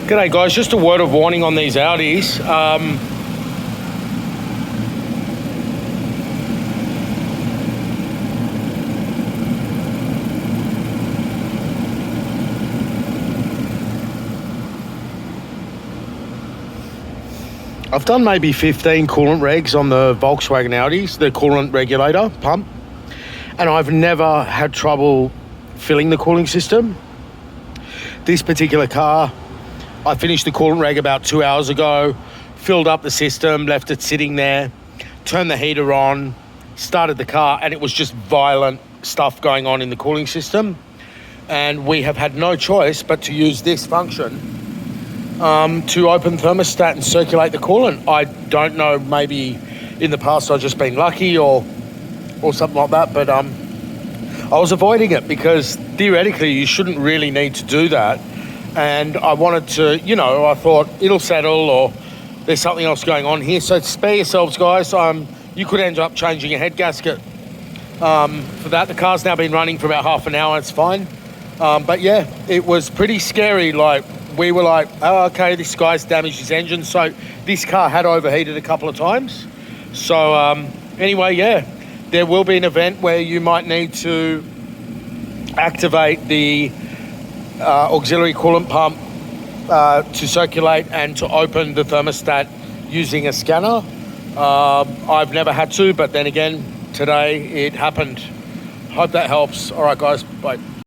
G'day guys, just a word of warning on these Audis. I've done maybe 15 coolant regs on the Volkswagen Audis, the coolant regulator pump, and I've never had trouble filling the cooling system. This particular car, I finished the coolant reg about 2 hours ago, filled up the system, left it sitting there, turned the heater on, started the car, and it was just violent stuff going on in the cooling system. And we have had no choice but to use this function to open thermostat and circulate the coolant. I don't know, maybe in the past I've just been lucky or something like that, but I was avoiding it because theoretically you shouldn't really need to do that. And I wanted to, I thought it'll settle or there's something else going on here. So spare yourselves, guys. You could end up changing a head gasket for that. The car's now been running for about half an hour. It's fine. But yeah, it was pretty scary. Like, we were like, oh, okay, this guy's damaged his engine. So this car had overheated a couple of times. So anyway, yeah, there will be an event where you might need to activate the auxiliary coolant pump to circulate and to open the thermostat using a scanner. I've never had to, but then again, today it happened. Hope that helps. All right, guys, bye.